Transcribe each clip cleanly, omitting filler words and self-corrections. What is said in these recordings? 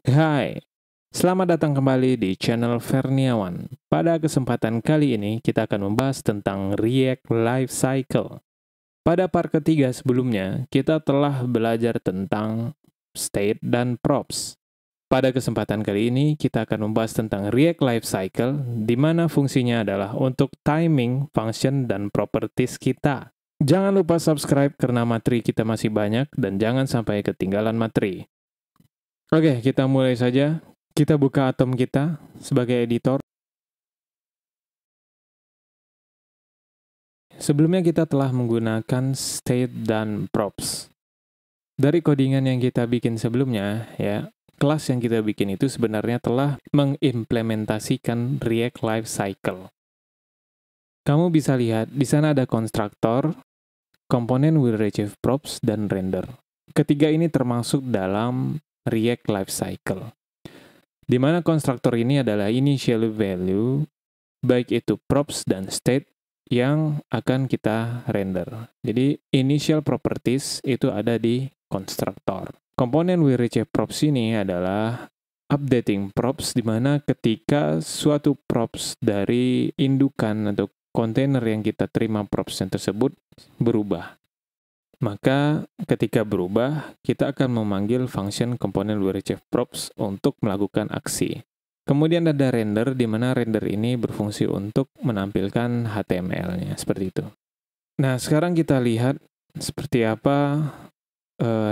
Hai, selamat datang kembali di channel Ferniawan. Pada kesempatan kali ini, kita akan membahas tentang React Lifecycle. Pada part ketiga sebelumnya, kita telah belajar tentang state dan props. Pada kesempatan kali ini, kita akan membahas tentang React Lifecycle, di mana fungsinya adalah untuk timing, function, dan properties kita. Jangan lupa subscribe karena materi kita masih banyak, dan jangan sampai ketinggalan materi. Oke, kita mulai saja. Kita buka Atom kita sebagai editor. Sebelumnya kita telah menggunakan state dan props. Dari codingan yang kita bikin sebelumnya, ya, kelas yang kita bikin itu sebenarnya telah mengimplementasikan React Lifecycle. Kamu bisa lihat di sana ada konstruktor, komponen will retrieve props, dan render. Ketiga ini termasuk dalam React Lifecycle, di mana konstruktor ini adalah initial value, baik itu props dan state yang akan kita render. Jadi initial properties itu ada di konstruktor. Komponen we retrieve props ini adalah updating props, di mana ketika suatu props dari indukan atau kontainer yang kita terima props yang tersebut berubah, maka ketika berubah, kita akan memanggil function komponen we retrieve props untuk melakukan aksi. Kemudian ada render, di mana render ini berfungsi untuk menampilkan HTML-nya, seperti itu. Nah, sekarang kita lihat seperti apa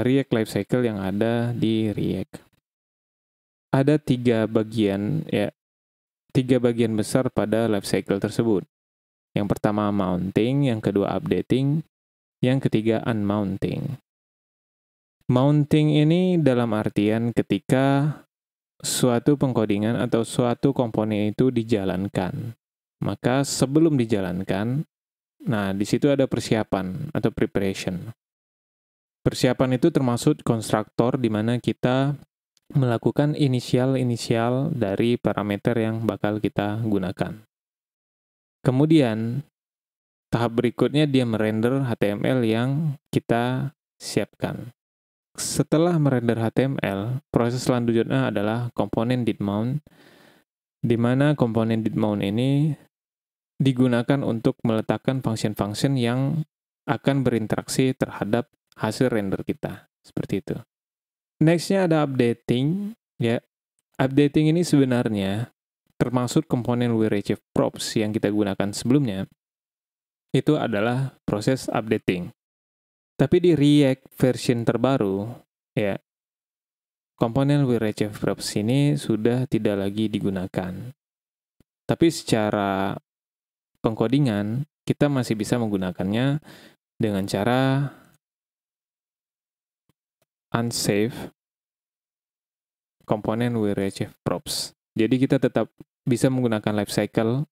React Lifecycle yang ada di React. Ada tiga bagian besar pada lifecycle tersebut. Yang pertama mounting, yang kedua updating, yang ketiga unmounting. Mounting ini dalam artian ketika suatu pengkodingan atau suatu komponen itu dijalankan. Maka sebelum dijalankan, nah di situ ada persiapan atau preparation. Persiapan itu termasuk konstruktor, di mana kita melakukan inisial dari parameter yang bakal kita gunakan. Kemudian, tahap berikutnya dia merender HTML yang kita siapkan. Setelah merender HTML, proses selanjutnya adalah komponen did mount, di mana komponen did mount ini digunakan untuk meletakkan function-function yang akan berinteraksi terhadap hasil render kita. Seperti itu. Next-nya ada updating. Ya, updating ini sebenarnya termasuk komponen we retrieve props yang kita gunakan sebelumnya. Itu adalah proses updating. Tapi di React version terbaru, ya, komponen we retrieve props ini sudah tidak lagi digunakan. Tapi secara pengkodingan, kita masih bisa menggunakannya dengan cara unsave komponen we retrieve props. Jadi kita tetap bisa menggunakan lifecycle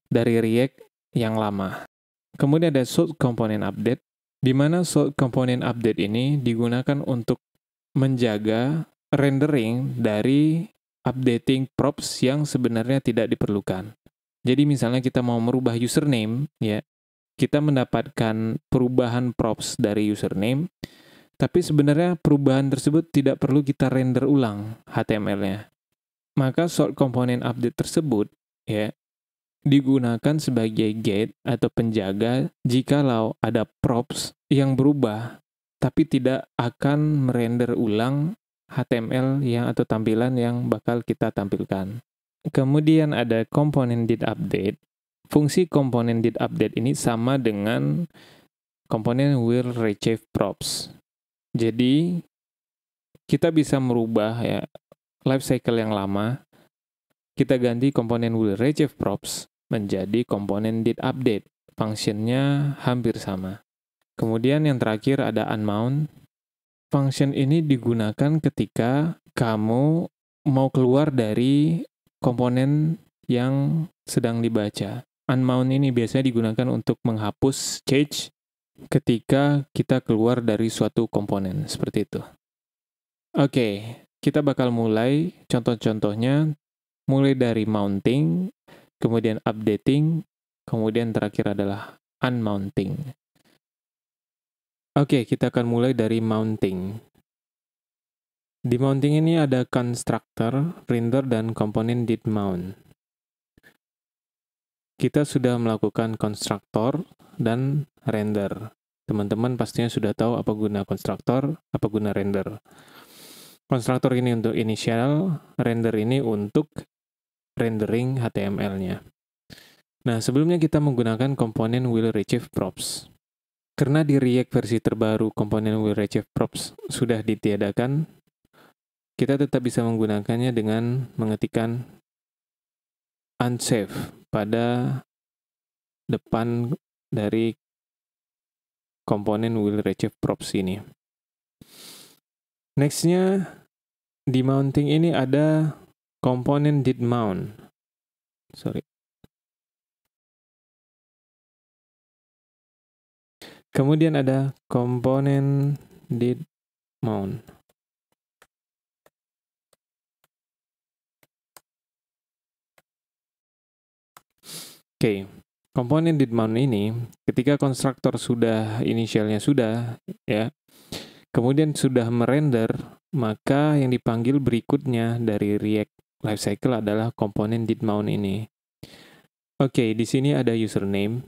dari React yang lama. Kemudian ada sort component update, di mana sort component update ini digunakan untuk menjaga rendering dari updating props yang sebenarnya tidak diperlukan. Jadi misalnya kita mau merubah username, ya, kita mendapatkan perubahan props dari username, tapi sebenarnya perubahan tersebut tidak perlu kita render ulang HTML-nya. Maka sort component update tersebut, ya, digunakan sebagai gate atau penjaga jikalau ada props yang berubah tapi tidak akan merender ulang HTML yang atau tampilan yang bakal kita tampilkan. Kemudian ada komponen did update. Fungsi komponen did update ini sama dengan komponen will retrieve props. Jadi kita bisa merubah, ya, lifecycle yang lama, kita ganti komponen will retrieve props menjadi komponen did update. Fungsinya hampir sama. Kemudian yang terakhir ada unmount. Function ini digunakan ketika kamu mau keluar dari komponen yang sedang dibaca. Unmount ini biasanya digunakan untuk menghapus cache ketika kita keluar dari suatu komponen. Seperti itu. Oke, kita bakal mulai contoh-contohnya, mulai dari mounting, kemudian updating, kemudian terakhir adalah unmounting. Oke, kita akan mulai dari mounting. Di mounting ini ada constructor, render, dan komponen did mount. Kita sudah melakukan constructor dan render. Teman-teman pastinya sudah tahu apa guna constructor, apa guna render. Constructor ini untuk initial, render ini untuk rendering HTML-nya. Nah, sebelumnya kita menggunakan komponen will retrieve props. Karena di React versi terbaru komponen will retrieve props sudah ditiadakan, kita tetap bisa menggunakannya dengan mengetikkan unsafe pada depan dari komponen will retrieve props ini. Next-nya, di mounting ini ada komponen did mount. Kemudian ada komponen did mount. Oke, komponen did mount ini ketika konstruktor sudah inisialnya sudah ya, kemudian sudah merender, maka yang dipanggil berikutnya dari React Lifecycle adalah komponen did mount ini. Oke, di sini ada username.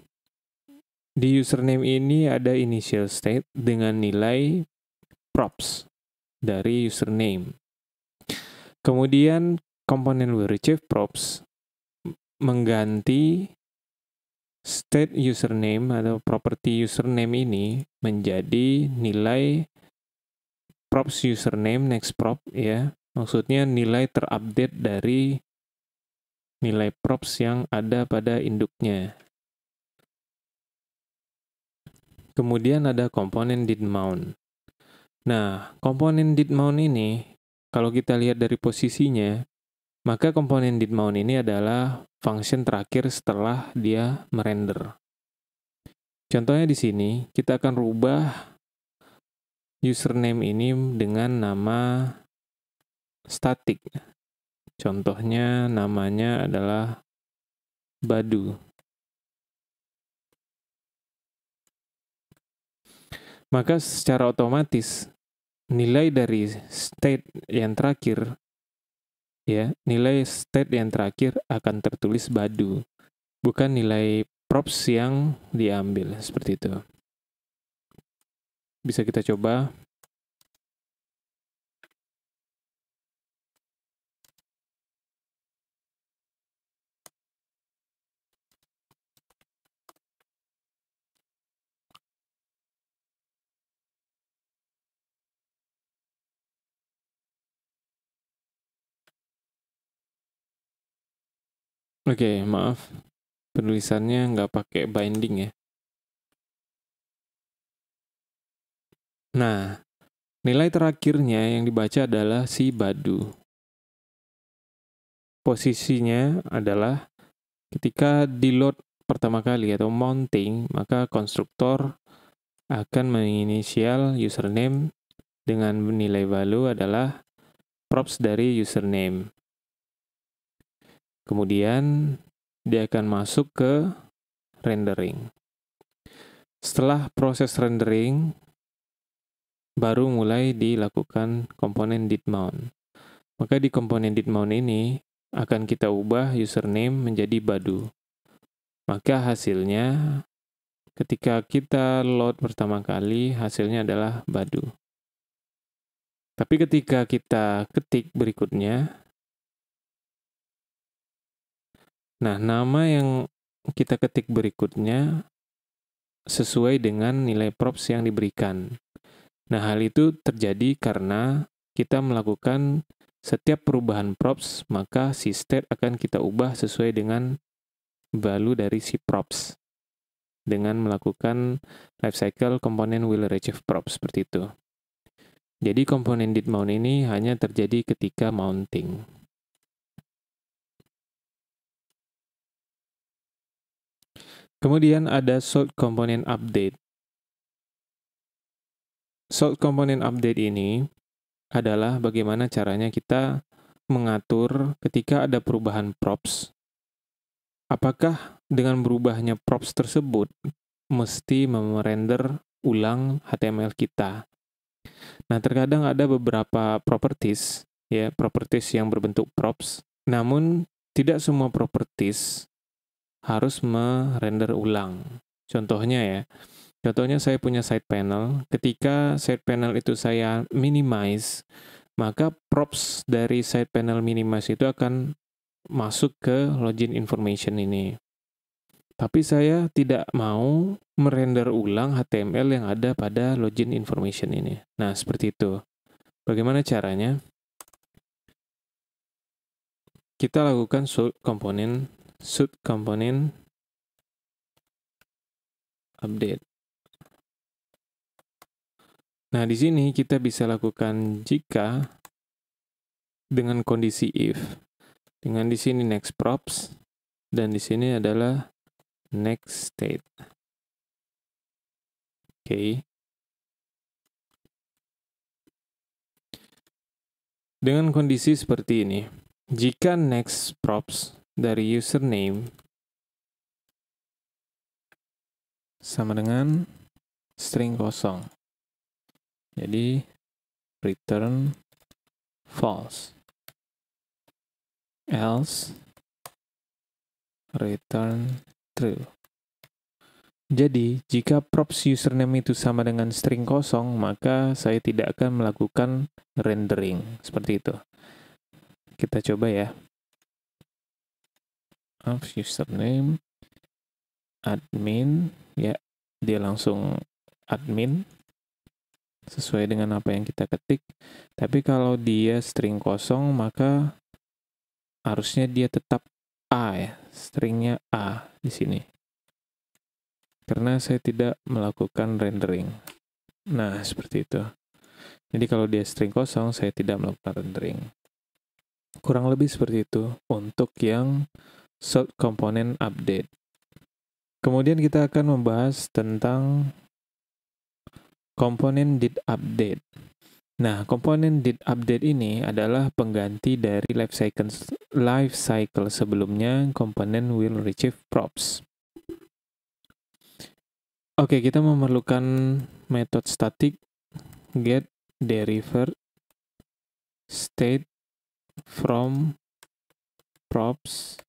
Di username ini ada initial state dengan nilai props dari username. Kemudian komponen will retrieve props mengganti state username atau property username ini menjadi nilai props username next prop ya. Maksudnya nilai terupdate dari nilai props yang ada pada induknya. Kemudian ada komponen did mount. Nah, komponen did mount ini kalau kita lihat dari posisinya, maka komponen did mount ini adalah function terakhir setelah dia merender. Contohnya di sini, kita akan rubah username ini dengan nama static. Contohnya namanya adalah Badu. Maka secara otomatis nilai dari state yang terakhir ya, nilai state yang terakhir akan tertulis Badu, bukan nilai props yang diambil seperti itu. Bisa kita coba. Oke, maaf. Penulisannya nggak pakai binding ya. Nah, nilai terakhirnya yang dibaca adalah si Badu. Posisinya adalah ketika di load pertama kali atau mounting, maka konstruktor akan menginisial username dengan nilai value adalah props dari username. Kemudian dia akan masuk ke rendering. Setelah proses rendering, baru mulai dilakukan komponen did mount. Maka di komponen did mount ini akan kita ubah username menjadi Badu. Maka hasilnya ketika kita load pertama kali, hasilnya adalah Badu. Tapi ketika kita ketik berikutnya, nah nama yang kita ketik berikutnya sesuai dengan nilai props yang diberikan. Nah, hal itu terjadi karena kita melakukan setiap perubahan props, maka si state akan kita ubah sesuai dengan value dari si props dengan melakukan lifecycle komponen will retrieve props seperti itu. Jadi komponen did mount ini hanya terjadi ketika mounting. Kemudian ada sort component update. Sort component update ini adalah bagaimana caranya kita mengatur ketika ada perubahan props. Apakah dengan berubahnya props tersebut mesti merender ulang HTML kita? Nah, terkadang ada beberapa properties, ya, properties yang berbentuk props. Namun, tidak semua properties harus merender ulang. Contohnya saya punya side panel. Ketika side panel itu saya minimize, maka props dari side panel minimize itu akan masuk ke login information ini. Tapi saya tidak mau merender ulang HTML yang ada pada login information ini. Nah, seperti itu. Bagaimana caranya? Kita lakukan should component update. Nah, di sini kita bisa lakukan jika dengan kondisi if. Dengan di sini next props dan di sini adalah next state. Oke. Dengan kondisi seperti ini, jika next props dari username sama dengan string kosong, jadi return false, else return true. Jadi, jika props username itu sama dengan string kosong, maka saya tidak akan melakukan rendering. Seperti itu. Kita coba ya. Of username, admin, ya, dia langsung admin, sesuai dengan apa yang kita ketik. Tapi kalau dia string kosong, maka harusnya dia tetap A ya, stringnya A di sini. Karena saya tidak melakukan rendering. Nah, seperti itu. Jadi kalau dia string kosong, saya tidak melakukan rendering. Kurang lebih seperti itu untuk yang short component update. Kemudian kita akan membahas tentang komponen did update. Nah, komponen did update ini adalah pengganti dari life cycle sebelumnya komponen will retrieve props. Oke, kita memerlukan metode static get deriver state from props.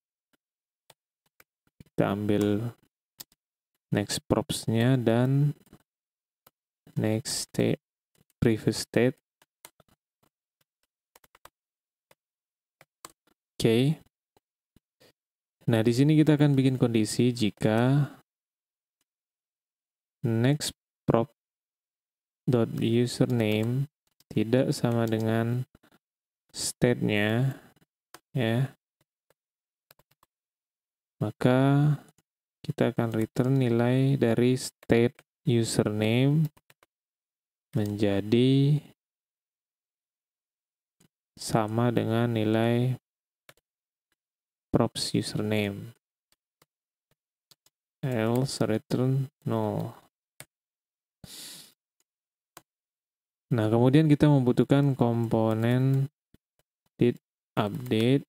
Kita ambil next props-nya dan next state, previous state. Oke. Nah, di sini kita akan bikin kondisi jika next prop dot username tidak sama dengan state-nya, ya, maka kita akan return nilai dari state username menjadi sama dengan nilai props username, else return null. Nah, kemudian kita membutuhkan komponen did update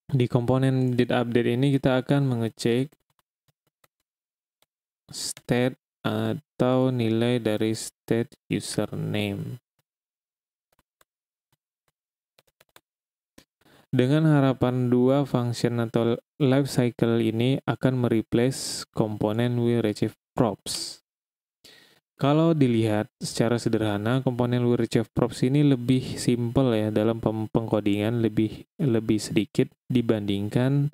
di komponen did update ini kita akan mengecek state atau nilai dari state username. Dengan harapan dua function atau life cycle ini akan mereplace komponen will retrieve props. Kalau dilihat secara sederhana, komponen will retrieve props ini lebih simple ya dalam pengkodingan, lebih sedikit dibandingkan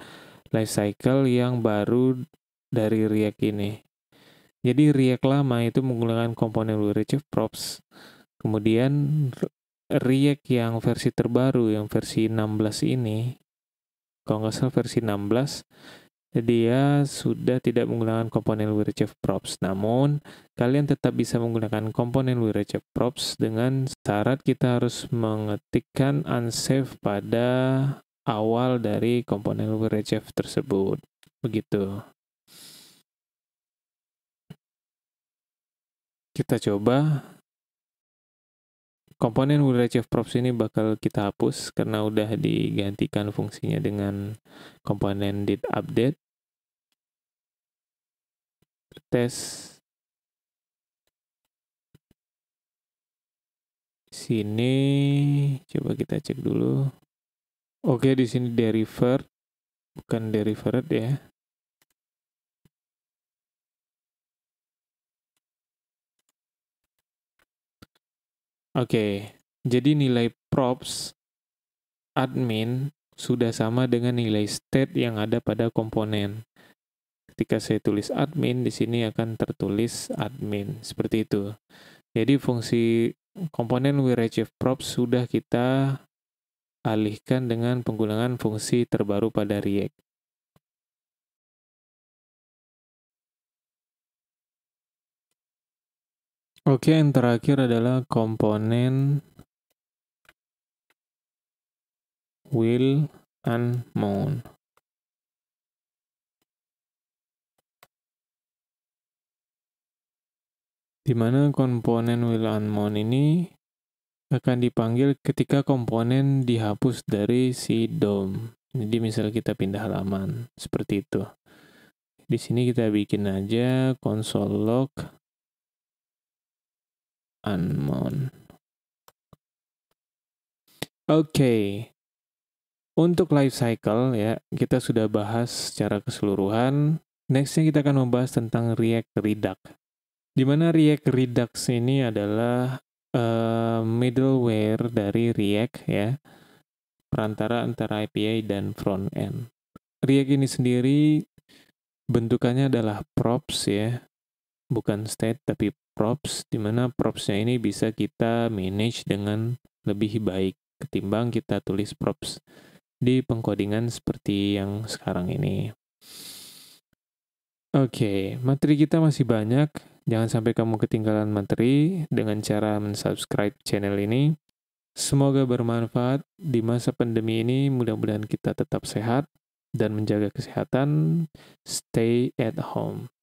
life cycle yang baru dari React ini. Jadi React lama itu menggunakan komponen will retrieve props. Kemudian React yang versi terbaru, yang versi 16 ini, kalau nggak salah versi 16, dia sudah tidak menggunakan komponen will retrieve props. Namun, kalian tetap bisa menggunakan komponen will retrieve props dengan syarat kita harus mengetikkan unsafe pada awal dari komponen will retrieve tersebut. Begitu. Kita coba. komponen will retrieve props ini bakal kita hapus karena udah digantikan fungsinya dengan komponen did update. Tes sini coba kita cek dulu. Oke, di sini deriver bukan derivated ya. Oke, jadi nilai props admin sudah sama dengan nilai state yang ada pada komponen. Ketika saya tulis admin, di sini akan tertulis admin, seperti itu. Jadi fungsi komponen will retrieve props sudah kita alihkan dengan penggunaan fungsi terbaru pada React. Oke, yang terakhir adalah komponen will unmount. Di mana komponen will unmount ini akan dipanggil ketika komponen dihapus dari si DOM. Jadi misal kita pindah halaman, seperti itu. Di sini kita bikin aja console log unmount. Oke. Untuk lifecycle ya, kita sudah bahas secara keseluruhan. Nextnya kita akan membahas tentang React Redux. Di mana React Redux ini adalah middleware dari React ya, perantara antara API dan front end. React ini sendiri bentukannya adalah props ya, bukan state tapi props, di mana propsnya ini bisa kita manage dengan lebih baik ketimbang kita tulis props di pengkodingan seperti yang sekarang ini. Oke, materi kita masih banyak. Jangan sampai kamu ketinggalan materi dengan cara mensubscribe channel ini. Semoga bermanfaat di masa pandemi ini. Mudah-mudahan kita tetap sehat dan menjaga kesehatan. Stay at home.